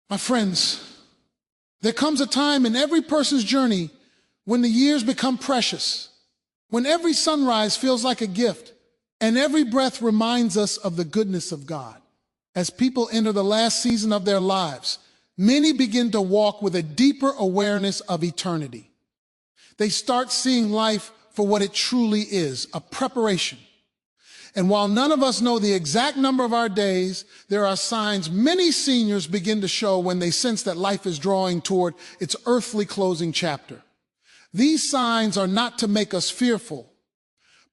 My friends, there comes a time in every person's journey when the years become precious, when every sunrise feels like a gift, and every breath reminds us of the goodness of God. As people enter the last season of their lives, many begin to walk with a deeper awareness of eternity. They start seeing life for what it truly is, a preparation. And while none of us know the exact number of our days, there are signs many seniors begin to show when they sense that life is drawing toward its earthly closing chapter. These signs are not to make us fearful,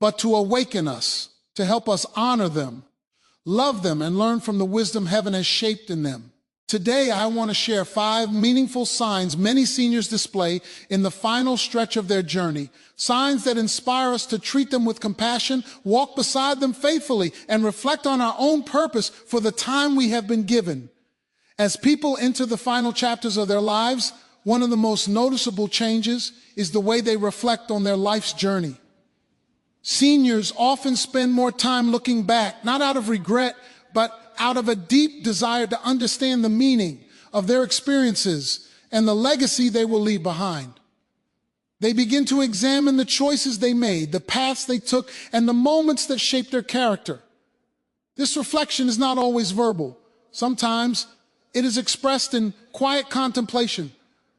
but to awaken us, to help us honor them, love them, and learn from the wisdom heaven has shaped in them. Today, I want to share 5 meaningful signs many seniors display in the final stretch of their journey. Signs that inspire us to treat them with compassion, walk beside them faithfully, and reflect on our own purpose for the time we have been given. As people enter the final chapters of their lives, one of the most noticeable changes is the way they reflect on their life's journey. Seniors often spend more time looking back, not out of regret, but out of a deep desire to understand the meaning of their experiences and the legacy they will leave behind. They begin to examine the choices they made, the paths they took, and the moments that shaped their character. This reflection is not always verbal. Sometimes it is expressed in quiet contemplation,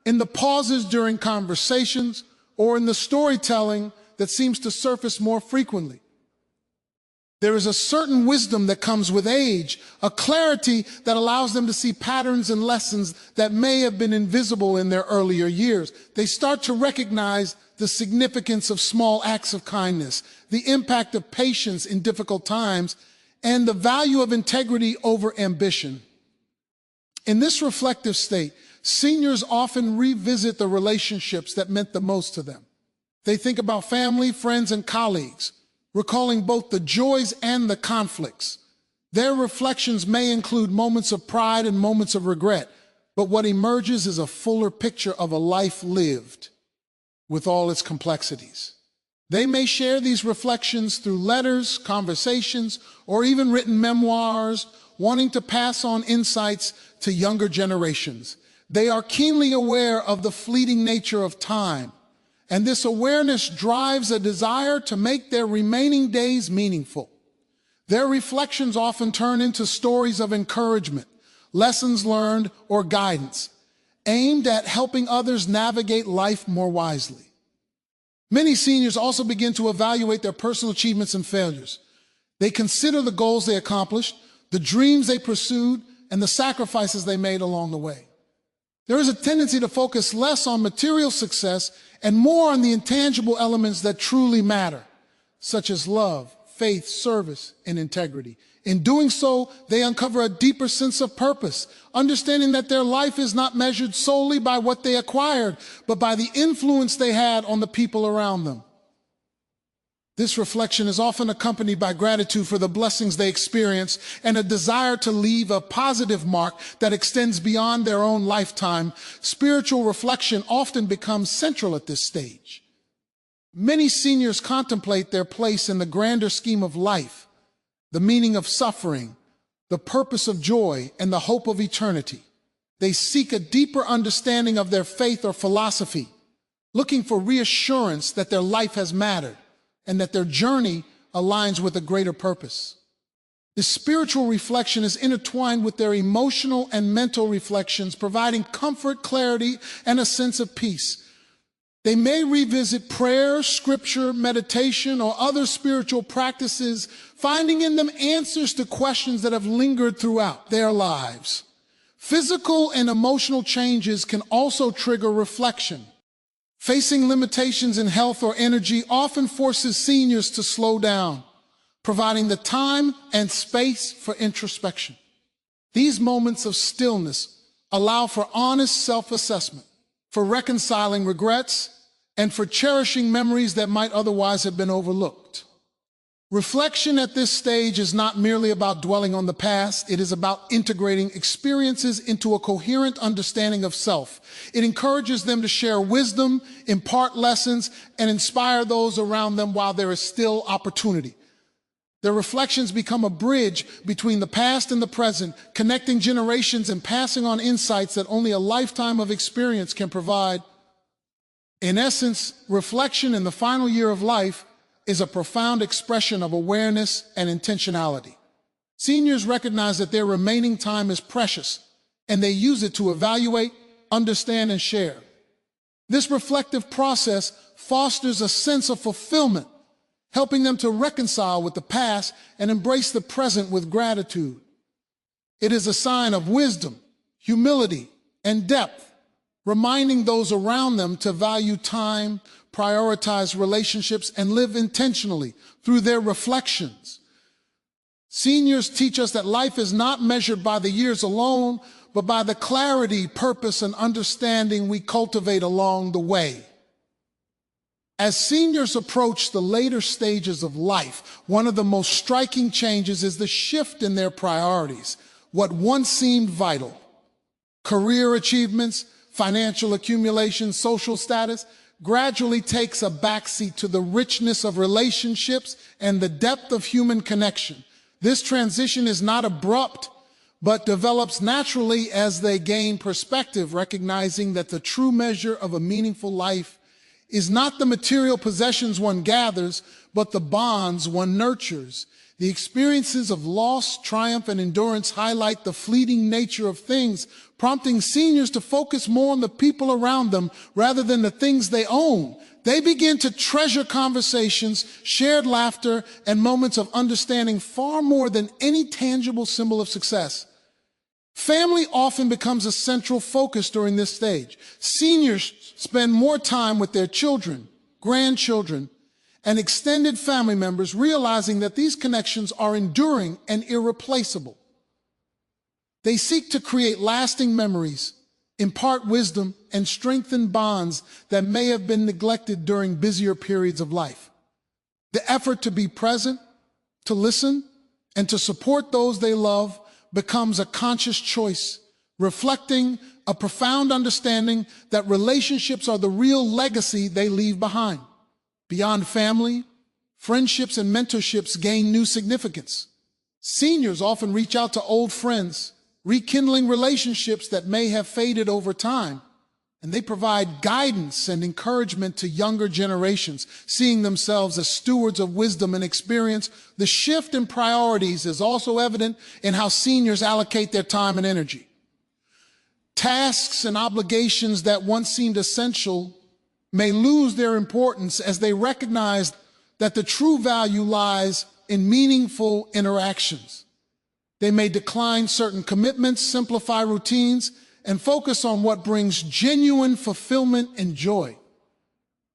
in the pauses during conversations, or in the storytelling that seems to surface more frequently. There is a certain wisdom that comes with age, a clarity that allows them to see patterns and lessons that may have been invisible in their earlier years. They start to recognize the significance of small acts of kindness, the impact of patience in difficult times, and the value of integrity over ambition. In this reflective state, seniors often revisit the relationships that meant the most to them. They think about family, friends, and colleagues, recalling both the joys and the conflicts. Their reflections may include moments of pride and moments of regret, but what emerges is a fuller picture of a life lived with all its complexities. They may share these reflections through letters, conversations, or even written memoirs, wanting to pass on insights to younger generations. They are keenly aware of the fleeting nature of time, and this awareness drives a desire to make their remaining days meaningful. Their reflections often turn into stories of encouragement, lessons learned, or guidance, aimed at helping others navigate life more wisely. Many seniors also begin to evaluate their personal achievements and failures. They consider the goals they accomplished, the dreams they pursued, and the sacrifices they made along the way. There is a tendency to focus less on material success and more on the intangible elements that truly matter, such as love, faith, service, and integrity. In doing so, they uncover a deeper sense of purpose, understanding that their life is not measured solely by what they acquired, but by the influence they had on the people around them. This reflection is often accompanied by gratitude for the blessings they experience and a desire to leave a positive mark that extends beyond their own lifetime. Spiritual reflection often becomes central at this stage. Many seniors contemplate their place in the grander scheme of life, the meaning of suffering, the purpose of joy, and the hope of eternity. They seek a deeper understanding of their faith or philosophy, looking for reassurance that their life has mattered and that their journey aligns with a greater purpose. This spiritual reflection is intertwined with their emotional and mental reflections, providing comfort, clarity, and a sense of peace. They may revisit prayer, scripture, meditation, or other spiritual practices, finding in them answers to questions that have lingered throughout their lives. Physical and emotional changes can also trigger reflection. Facing limitations in health or energy often forces seniors to slow down, providing the time and space for introspection. These moments of stillness allow for honest self-assessment, for reconciling regrets, and for cherishing memories that might otherwise have been overlooked. Reflection at this stage is not merely about dwelling on the past, it is about integrating experiences into a coherent understanding of self. It encourages them to share wisdom, impart lessons, and inspire those around them while there is still opportunity. Their reflections become a bridge between the past and the present, connecting generations and passing on insights that only a lifetime of experience can provide. In essence, reflection in the final year of life is a profound expression of awareness and intentionality. Seniors recognize that their remaining time is precious, and they use it to evaluate, understand, and share. This reflective process fosters a sense of fulfillment, helping them to reconcile with the past and embrace the present with gratitude. It is a sign of wisdom, humility, and depth, reminding those around them to value time, prioritize relationships, and live intentionally through their reflections. Seniors teach us that life is not measured by the years alone, but by the clarity, purpose, and understanding we cultivate along the way. As seniors approach the later stages of life, one of the most striking changes is the shift in their priorities. What once seemed vital, career achievements, financial accumulation, social status, gradually takes a backseat to the richness of relationships and the depth of human connection. This transition is not abrupt, but develops naturally as they gain perspective, recognizing that the true measure of a meaningful life is not the material possessions one gathers, but the bonds one nurtures. The experiences of loss, triumph, and endurance highlight the fleeting nature of things, prompting seniors to focus more on the people around them rather than the things they own. They begin to treasure conversations, shared laughter, and moments of understanding far more than any tangible symbol of success. Family often becomes a central focus during this stage. Seniors spend more time with their children, grandchildren, and extended family members, realizing that these connections are enduring and irreplaceable. They seek to create lasting memories, impart wisdom, and strengthen bonds that may have been neglected during busier periods of life. The effort to be present, to listen, and to support those they love becomes a conscious choice, reflecting a profound understanding that relationships are the real legacy they leave behind. Beyond family, friendships and mentorships gain new significance. Seniors often reach out to old friends, rekindling relationships that may have faded over time, and they provide guidance and encouragement to younger generations, seeing themselves as stewards of wisdom and experience. The shift in priorities is also evident in how seniors allocate their time and energy. Tasks and obligations that once seemed essential may lose their importance as they recognize that the true value lies in meaningful interactions. They may decline certain commitments, simplify routines, and focus on what brings genuine fulfillment and joy.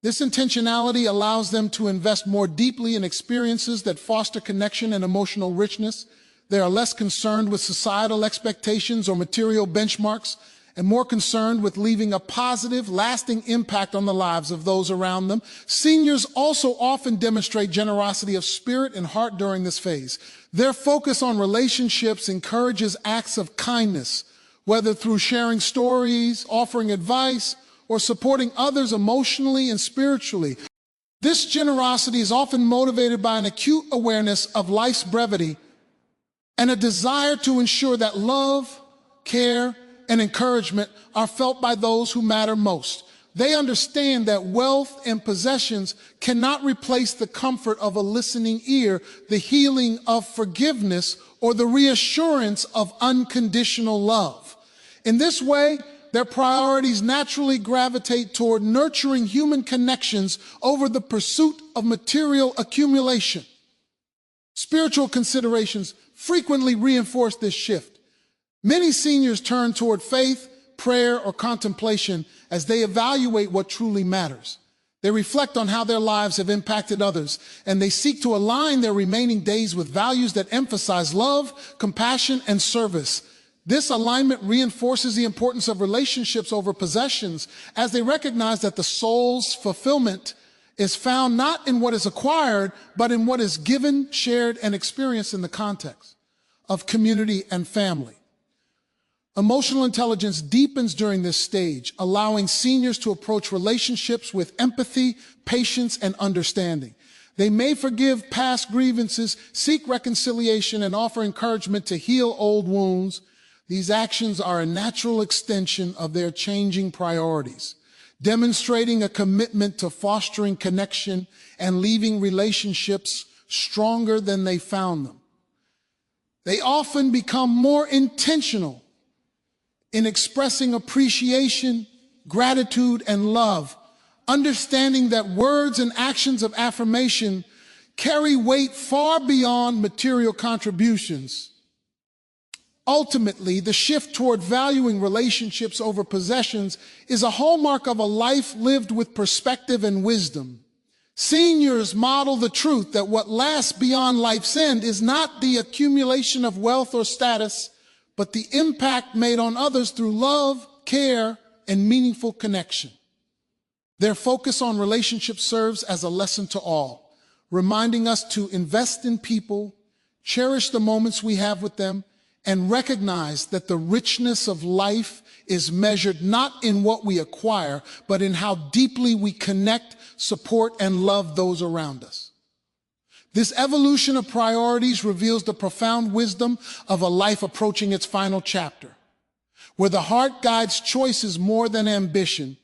This intentionality allows them to invest more deeply in experiences that foster connection and emotional richness. They are less concerned with societal expectations or material benchmarks, and more concerned with leaving a positive, lasting impact on the lives of those around them. Seniors also often demonstrate generosity of spirit and heart during this phase. Their focus on relationships encourages acts of kindness, whether through sharing stories, offering advice, or supporting others emotionally and spiritually. This generosity is often motivated by an acute awareness of life's brevity and a desire to ensure that love, care, and encouragement are felt by those who matter most. They understand that wealth and possessions cannot replace the comfort of a listening ear, the healing of forgiveness, or the reassurance of unconditional love. In this way, their priorities naturally gravitate toward nurturing human connections over the pursuit of material accumulation. Spiritual considerations frequently reinforce this shift. Many seniors turn toward faith, prayer, or contemplation as they evaluate what truly matters. They reflect on how their lives have impacted others, and they seek to align their remaining days with values that emphasize love, compassion, and service. This alignment reinforces the importance of relationships over possessions, as they recognize that the soul's fulfillment is found not in what is acquired, but in what is given, shared, and experienced in the context of community and family. Emotional intelligence deepens during this stage, allowing seniors to approach relationships with empathy, patience, and understanding. They may forgive past grievances, seek reconciliation, and offer encouragement to heal old wounds. These actions are a natural extension of their changing priorities, demonstrating a commitment to fostering connection and leaving relationships stronger than they found them. They often become more intentional in expressing appreciation, gratitude, and love, understanding that words and actions of affirmation carry weight far beyond material contributions. Ultimately, the shift toward valuing relationships over possessions is a hallmark of a life lived with perspective and wisdom. Seniors model the truth that what lasts beyond life's end is not the accumulation of wealth or status, but the impact made on others through love, care, and meaningful connection. Their focus on relationships serves as a lesson to all, reminding us to invest in people, cherish the moments we have with them, and recognize that the richness of life is measured not in what we acquire, but in how deeply we connect, support, and love those around us. This evolution of priorities reveals the profound wisdom of a life approaching its final chapter, where the heart guides choices more than ambition,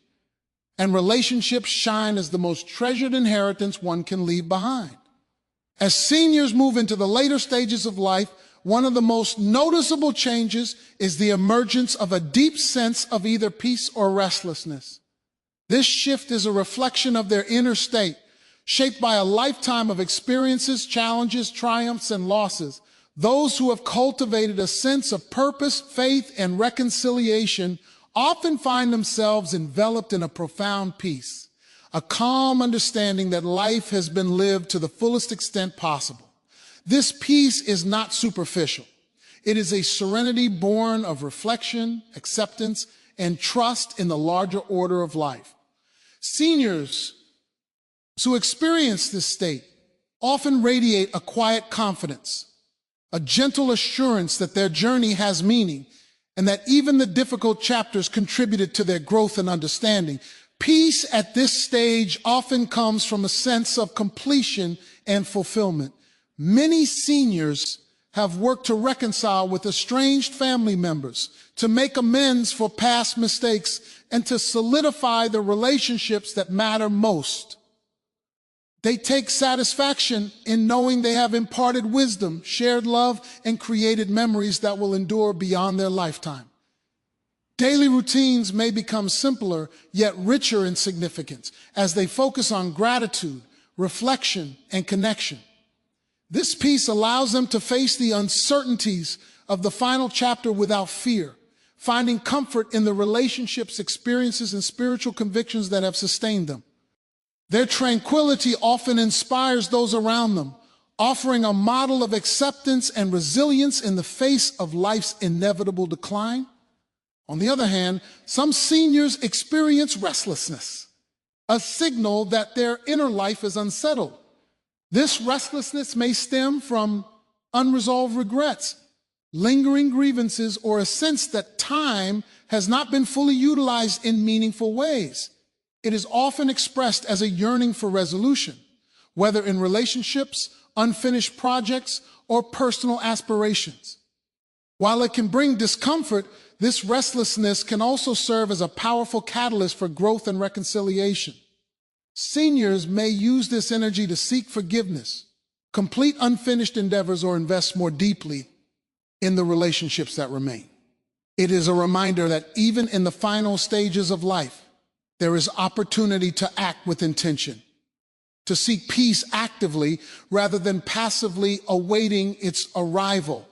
and relationships shine as the most treasured inheritance one can leave behind. As seniors move into the later stages of life, one of the most noticeable changes is the emergence of a deep sense of either peace or restlessness. This shift is a reflection of their inner state, shaped by a lifetime of experiences, challenges, triumphs, and losses. Those who have cultivated a sense of purpose, faith, and reconciliation often find themselves enveloped in a profound peace, a calm understanding that life has been lived to the fullest extent possible. This peace is not superficial. It is a serenity born of reflection, acceptance, and trust in the larger order of life. Seniors who experience this state often radiate a quiet confidence, a gentle assurance that their journey has meaning, and that even the difficult chapters contributed to their growth and understanding. Peace at this stage often comes from a sense of completion and fulfillment. Many seniors have worked to reconcile with estranged family members, to make amends for past mistakes, and to solidify the relationships that matter most. They take satisfaction in knowing they have imparted wisdom, shared love, and created memories that will endure beyond their lifetime. Daily routines may become simpler, yet richer in significance, as they focus on gratitude, reflection, and connection. This peace allows them to face the uncertainties of the final chapter without fear, finding comfort in the relationships, experiences, and spiritual convictions that have sustained them. Their tranquility often inspires those around them, offering a model of acceptance and resilience in the face of life's inevitable decline. On the other hand, some seniors experience restlessness, a signal that their inner life is unsettled. This restlessness may stem from unresolved regrets, lingering grievances, or a sense that time has not been fully utilized in meaningful ways. It is often expressed as a yearning for resolution, whether in relationships, unfinished projects, or personal aspirations. While it can bring discomfort, this restlessness can also serve as a powerful catalyst for growth and reconciliation. Seniors may use this energy to seek forgiveness, complete unfinished endeavors, or invest more deeply in the relationships that remain. It is a reminder that even in the final stages of life, there is opportunity to act with intention, to seek peace actively rather than passively awaiting its arrival.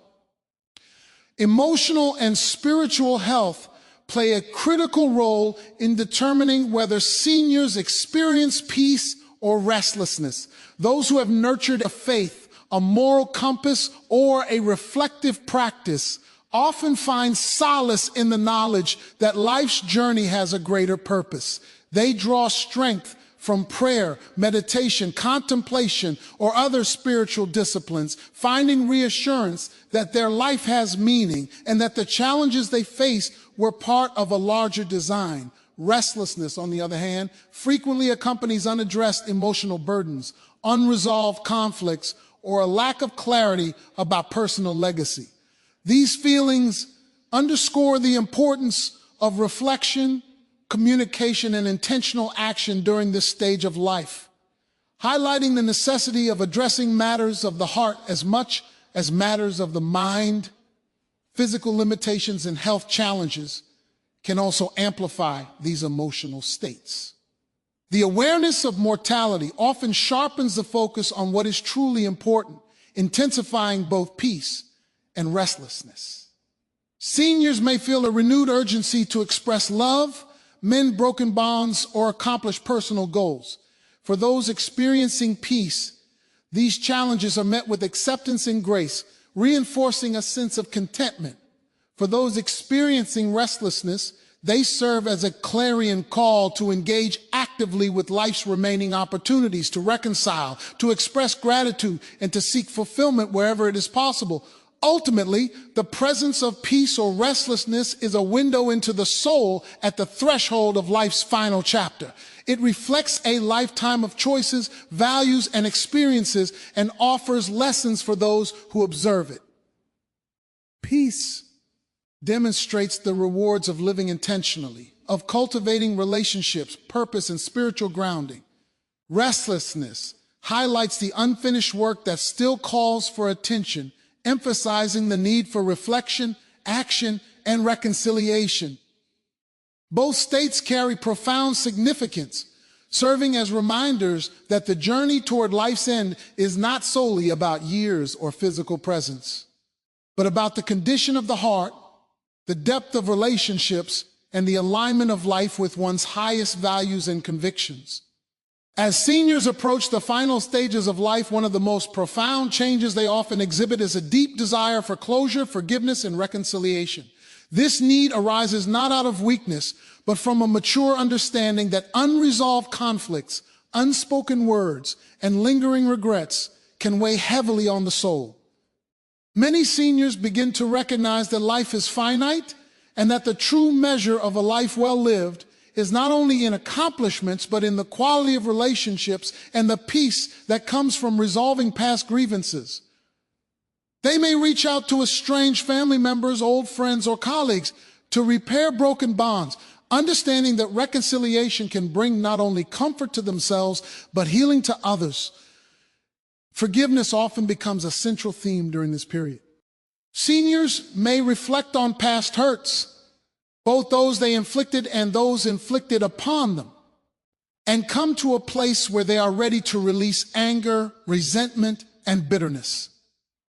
Emotional and spiritual health play a critical role in determining whether seniors experience peace or restlessness. Those who have nurtured a faith, a moral compass, or a reflective practice often find solace in the knowledge that life's journey has a greater purpose. They draw strength from prayer, meditation, contemplation, or other spiritual disciplines, finding reassurance that their life has meaning and that the challenges they face were part of a larger design. Restlessness, on the other hand, frequently accompanies unaddressed emotional burdens, unresolved conflicts, or a lack of clarity about personal legacy. These feelings underscore the importance of reflection, communication, and intentional action during this stage of life, highlighting the necessity of addressing matters of the heart as much as matters of the mind. Physical limitations and health challenges can also amplify these emotional states. The awareness of mortality often sharpens the focus on what is truly important, intensifying both peace and restlessness. Seniors may feel a renewed urgency to express love, mend broken bonds, or accomplish personal goals. For those experiencing peace, these challenges are met with acceptance and grace, reinforcing a sense of contentment. For those experiencing restlessness, they serve as a clarion call to engage actively with life's remaining opportunities, to reconcile, to express gratitude, and to seek fulfillment wherever it is possible. Ultimately, the presence of peace or restlessness is a window into the soul at the threshold of life's final chapter. It reflects a lifetime of choices, values, and experiences, and offers lessons for those who observe it. Peace demonstrates the rewards of living intentionally, of cultivating relationships, purpose, and spiritual grounding. Restlessness highlights the unfinished work that still calls for attention, emphasizing the need for reflection, action, and reconciliation. Both states carry profound significance, serving as reminders that the journey toward life's end is not solely about years or physical presence, but about the condition of the heart, the depth of relationships, and the alignment of life with one's highest values and convictions. As seniors approach the final stages of life, one of the most profound changes they often exhibit is a deep desire for closure, forgiveness, and reconciliation. This need arises not out of weakness, but from a mature understanding that unresolved conflicts, unspoken words, and lingering regrets can weigh heavily on the soul. Many seniors begin to recognize that life is finite and that the true measure of a life well lived is not only in accomplishments, but in the quality of relationships and the peace that comes from resolving past grievances. They may reach out to estranged family members, old friends, or colleagues to repair broken bonds, understanding that reconciliation can bring not only comfort to themselves, but healing to others. Forgiveness often becomes a central theme during this period. Seniors may reflect on past hurts, both those they inflicted and those inflicted upon them, and come to a place where they are ready to release anger, resentment, and bitterness.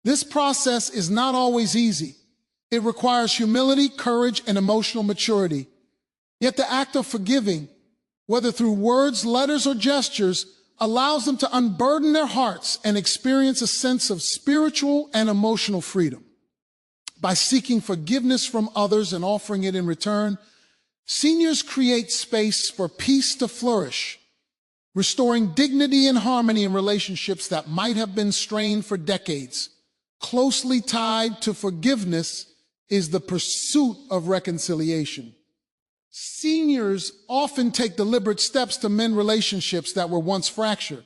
This process is not always easy. It requires humility, courage, and emotional maturity. Yet the act of forgiving, whether through words, letters, or gestures, allows them to unburden their hearts and experience a sense of spiritual and emotional freedom. By seeking forgiveness from others and offering it in return, seniors create space for peace to flourish, restoring dignity and harmony in relationships that might have been strained for decades. Closely tied to forgiveness is the pursuit of reconciliation. Seniors often take deliberate steps to mend relationships that were once fractured.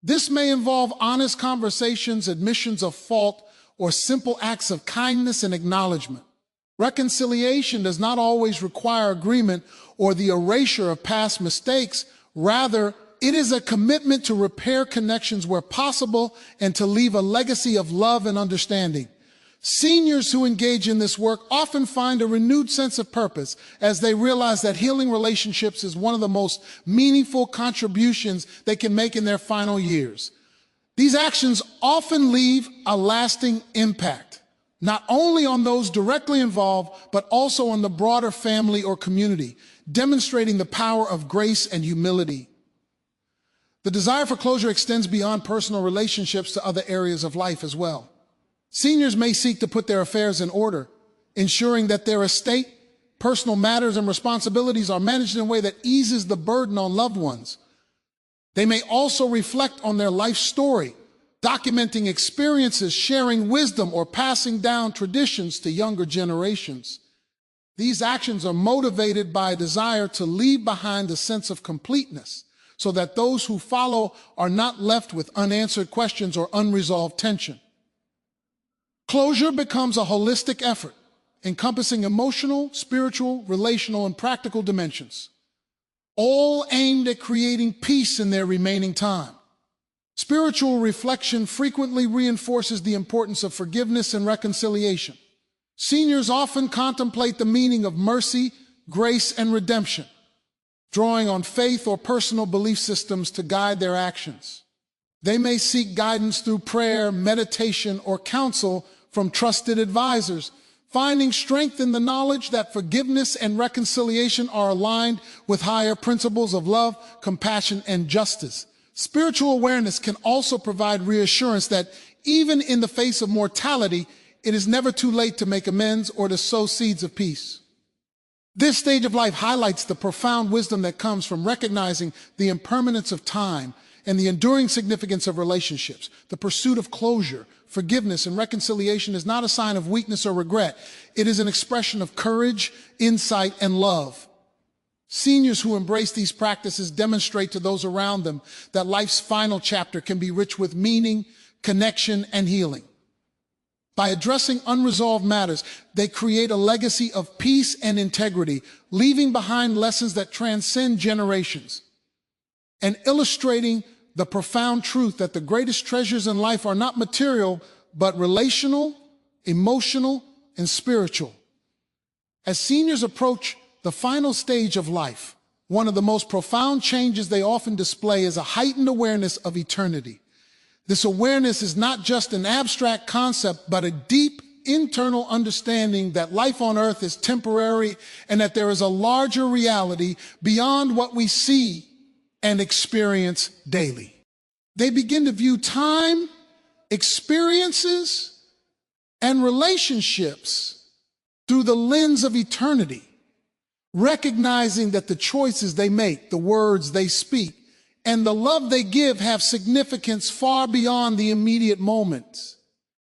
This may involve honest conversations, admissions of fault, or simple acts of kindness and acknowledgement. Reconciliation does not always require agreement or the erasure of past mistakes. Rather, it is a commitment to repair connections where possible and to leave a legacy of love and understanding. Seniors who engage in this work often find a renewed sense of purpose as they realize that healing relationships is one of the most meaningful contributions they can make in their final years. These actions often leave a lasting impact, not only on those directly involved, but also on the broader family or community, demonstrating the power of grace and humility. The desire for closure extends beyond personal relationships to other areas of life as well. Seniors may seek to put their affairs in order, ensuring that their estate, personal matters, and responsibilities are managed in a way that eases the burden on loved ones. They may also reflect on their life story, documenting experiences, sharing wisdom, or passing down traditions to younger generations. These actions are motivated by a desire to leave behind a sense of completeness, so that those who follow are not left with unanswered questions or unresolved tension. Closure becomes a holistic effort, encompassing emotional, spiritual, relational, and practical dimensions, all aimed at creating peace in their remaining time. Spiritual reflection frequently reinforces the importance of forgiveness and reconciliation. Seniors often contemplate the meaning of mercy, grace, and redemption, drawing on faith or personal belief systems to guide their actions. They may seek guidance through prayer, meditation, or counsel from trusted advisors, finding strength in the knowledge that forgiveness and reconciliation are aligned with higher principles of love, compassion, and justice. Spiritual awareness can also provide reassurance that even in the face of mortality, it is never too late to make amends or to sow seeds of peace. This stage of life highlights the profound wisdom that comes from recognizing the impermanence of time and the enduring significance of relationships. The pursuit of closure, forgiveness, and reconciliation is not a sign of weakness or regret. It is an expression of courage, insight, and love. Seniors who embrace these practices demonstrate to those around them that life's final chapter can be rich with meaning, connection, and healing. By addressing unresolved matters, they create a legacy of peace and integrity, leaving behind lessons that transcend generations, and illustrating the profound truth that the greatest treasures in life are not material, but relational, emotional, and spiritual. As seniors approach the final stage of life, one of the most profound changes they often display is a heightened awareness of eternity. This awareness is not just an abstract concept, but a deep internal understanding that life on earth is temporary and that there is a larger reality beyond what we see and experience daily. They begin to view time, experiences, and relationships through the lens of eternity, recognizing that the choices they make, the words they speak, and the love they give have significance far beyond the immediate moment.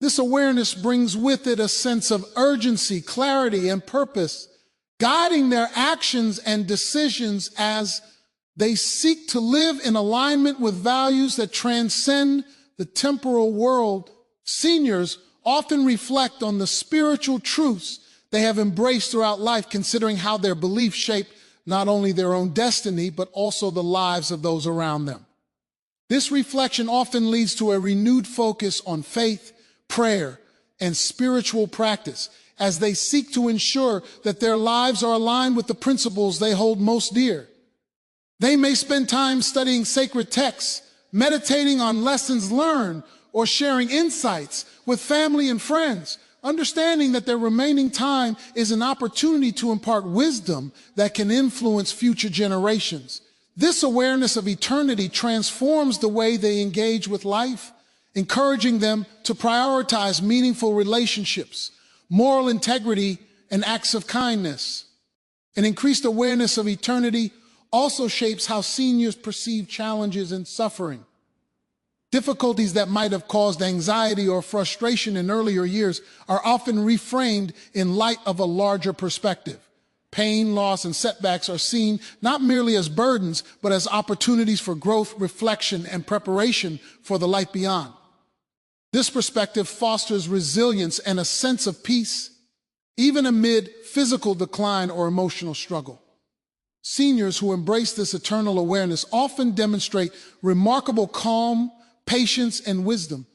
This awareness brings with it a sense of urgency, clarity, and purpose, guiding their actions and decisions as they seek to live in alignment with values that transcend the temporal world. Seniors often reflect on the spiritual truths they have embraced throughout life, considering how their beliefs shape not only their own destiny, but also the lives of those around them. This reflection often leads to a renewed focus on faith, prayer, and spiritual practice as they seek to ensure that their lives are aligned with the principles they hold most dear. They may spend time studying sacred texts, meditating on lessons learned, or sharing insights with family and friends, understanding that their remaining time is an opportunity to impart wisdom that can influence future generations. This awareness of eternity transforms the way they engage with life, encouraging them to prioritize meaningful relationships, moral integrity, and acts of kindness. An increased awareness of eternity also shapes how seniors perceive challenges and suffering. Difficulties that might have caused anxiety or frustration in earlier years are often reframed in light of a larger perspective. Pain, loss, and setbacks are seen not merely as burdens, but as opportunities for growth, reflection, and preparation for the life beyond. This perspective fosters resilience and a sense of peace, even amid physical decline or emotional struggle. Seniors who embrace this eternal awareness often demonstrate remarkable calm, patience, and wisdom,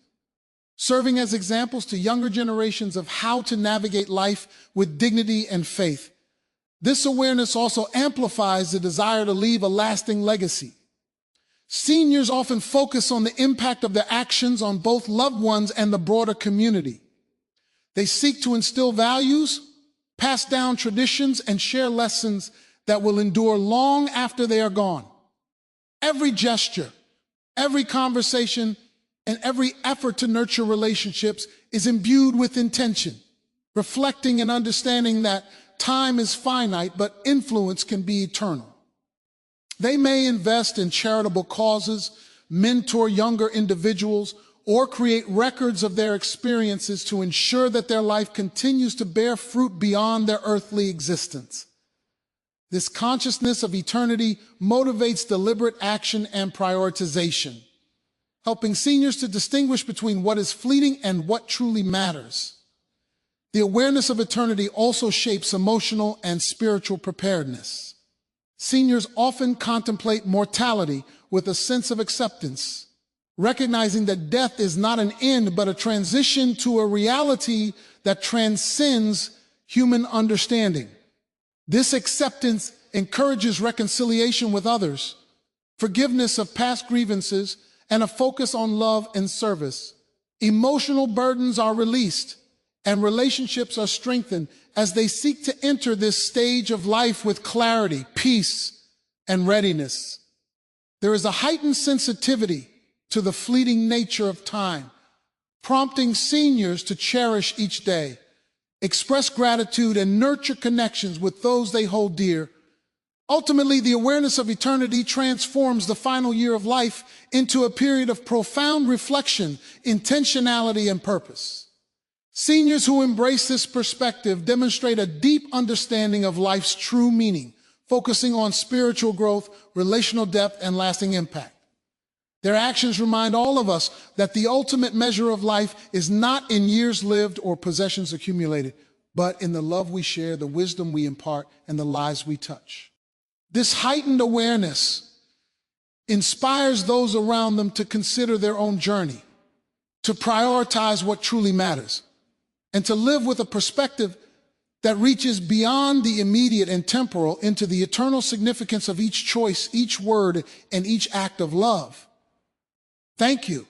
serving as examples to younger generations of how to navigate life with dignity and faith. This awareness also amplifies the desire to leave a lasting legacy. Seniors often focus on the impact of their actions on both loved ones and the broader community. They seek to instill values, pass down traditions, and share lessons that will endure long after they are gone. Every gesture, every conversation, and every effort to nurture relationships is imbued with intention, reflecting and understanding that time is finite, but influence can be eternal. They may invest in charitable causes, mentor younger individuals, or create records of their experiences to ensure that their life continues to bear fruit beyond their earthly existence. This consciousness of eternity motivates deliberate action and prioritization, helping seniors to distinguish between what is fleeting and what truly matters. The awareness of eternity also shapes emotional and spiritual preparedness. Seniors often contemplate mortality with a sense of acceptance, recognizing that death is not an end but a transition to a reality that transcends human understanding. This acceptance encourages reconciliation with others, forgiveness of past grievances, and a focus on love and service. Emotional burdens are released, and relationships are strengthened as they seek to enter this stage of life with clarity, peace, and readiness. There is a heightened sensitivity to the fleeting nature of time, prompting seniors to cherish each day, express gratitude, and nurture connections with those they hold dear. Ultimately, the awareness of eternity transforms the final year of life into a period of profound reflection, intentionality, and purpose. Seniors who embrace this perspective demonstrate a deep understanding of life's true meaning, focusing on spiritual growth, relational depth, and lasting impact. Their actions remind all of us that the ultimate measure of life is not in years lived or possessions accumulated, but in the love we share, the wisdom we impart, and the lives we touch. This heightened awareness inspires those around them to consider their own journey, to prioritize what truly matters, and to live with a perspective that reaches beyond the immediate and temporal into the eternal significance of each choice, each word, and each act of love. Thank you.